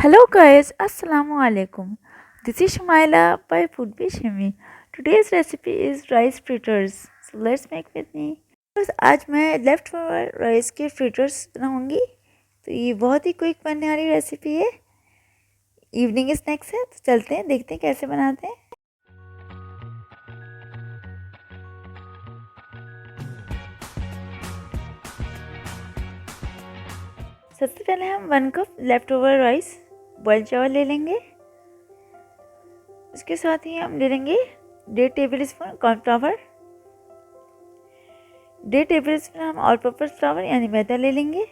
Hello guys, Assalamu alaikum. This is Shmaila by Food by Shimi. Today's recipe is rice fritters. So let's make with me. बस आज मैं left over rice के fritters बनाऊंगी। तो ये बहुत ही quick बनने वाली रेसिपी है, इवनिंग स्नैक्स है। तो चलते हैं, देखते हैं कैसे बनाते हैं। सबसे पहले हम 1 cup leftover rice boil चावल ले लेंगे। उसके साथ ही हम ले लेंगे 1.5 table spoon cornflour, 1.5 table spoon हम ऑल पर्पस फ्लावर यानी मैदा ले लेंगे,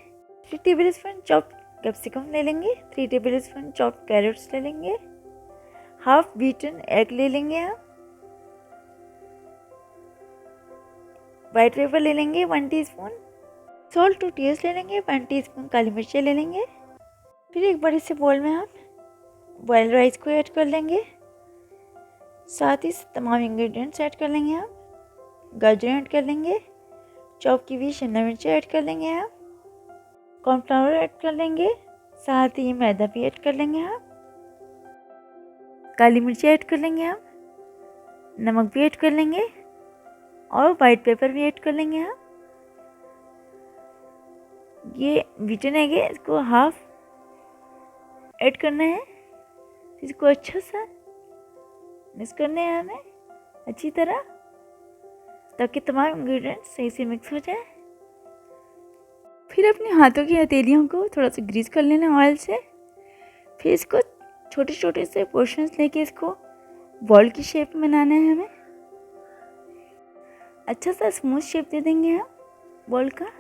3 टेबल स्पून चॉप्ड कैप्सिकम ले लेंगे, 3 टेबल स्पून चॉप्ड कैरेट्स ले लेंगे, हाफ बीटन एग ले लेंगे हम, वाइट पेपर ले लेंगे 1 टीस्पून, सॉल्ट टू टेस्ट ले लेंगे, 1 टीस्पून काली मिर्ची ले लेंगे। फिर एक बड़े से बोल में हम बॉयल राइस को ऐड कर लेंगे, साथ ही तमाम इंग्रेडिएंट्स ऐड कर लेंगे। हम गाजर ऐड कर लेंगे, चॉप की हुई शिमला मिर्ची ऐड कर लेंगे, हम कॉर्नफ्लावर ऐड कर लेंगे, साथ ही मैदा भी ऐड कर लेंगे, हम काली मिर्ची ऐड कर लेंगे, हम नमक भी ऐड कर लेंगे और वाइट पेपर भी ऐड कर लेंगे। हम ये बीटन एग है, इसको हाफ ऐड करना है। इसको अच्छा सा मिक्स करना है हमें अच्छी तरह, ताकि तमाम इंग्रेडिएंट्स सही से मिक्स हो जाए। फिर अपने हाथों की हथेलियों को थोड़ा सा ग्रीस कर लेना ऑयल से। फिर इसको छोटे छोटे से पोर्शंस लेके इसको बॉल की शेप में बनाना है हमें। अच्छा सा स्मूथ शेप दे देंगे हम बॉल का।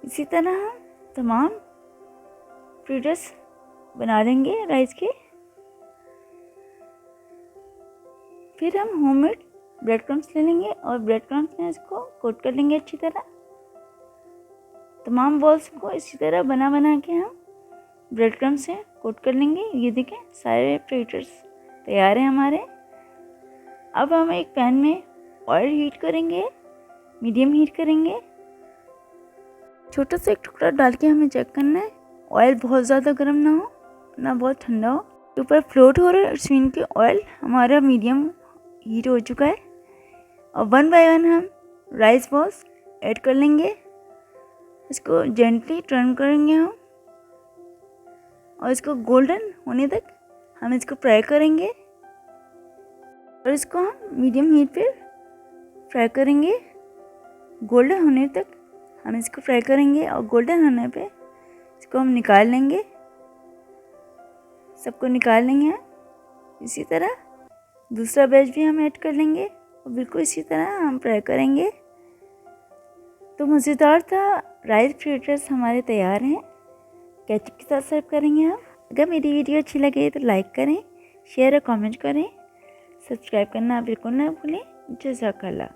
इसी तरह हम तमाम फ्रिटर्स बना लेंगे राइस के। फिर हम होममेड ब्रेड क्रम्स ले लेंगे और ब्रेड क्रम्स में इसको कोट कर लेंगे अच्छी तरह। तमाम बॉल्स को इसी तरह बना बना के हम ब्रेड क्रम्स से कोट कर लेंगे। ये देखें, सारे फ्रिटर्स तैयार हैं हमारे। अब हम एक पैन में ऑयल हीट करेंगे, मीडियम हीट करेंगे। छोटा सा एक टुकड़ा डाल के हमें चेक करना है ऑयल बहुत ज़्यादा गर्म ना हो ना बहुत ठंडा हो। ऊपर फ्लोट हो रहा है, इट्स मीन कि ऑयल हमारा मीडियम हीट हो चुका है। और 1 बाय 1 हम राइस बॉल्स ऐड कर लेंगे। इसको जेंटली टर्न करेंगे हम और इसको गोल्डन होने तक हम इसको फ्राई करेंगे। और इसको हम मीडियम हीट पे फ्राई करेंगे। गोल्डन होने तक हम इसको फ्राई करेंगे और गोल्डन होने पे इसको हम निकाल लेंगे। सबको निकाल लेंगे। इसी तरह दूसरा बैच भी हम ऐड कर लेंगे और बिल्कुल इसी तरह हम फ्राई करेंगे। तो मज़ेदार था राइस फ्रिटर्स हमारे तैयार हैं। केचप के साथ सर्व करेंगे हम। अगर मेरी वीडियो अच्छी लगे तो लाइक करें, शेयर और कमेंट करें, सब्सक्राइब करना बिल्कुल ना भूलें। जज़ाकल्लाह।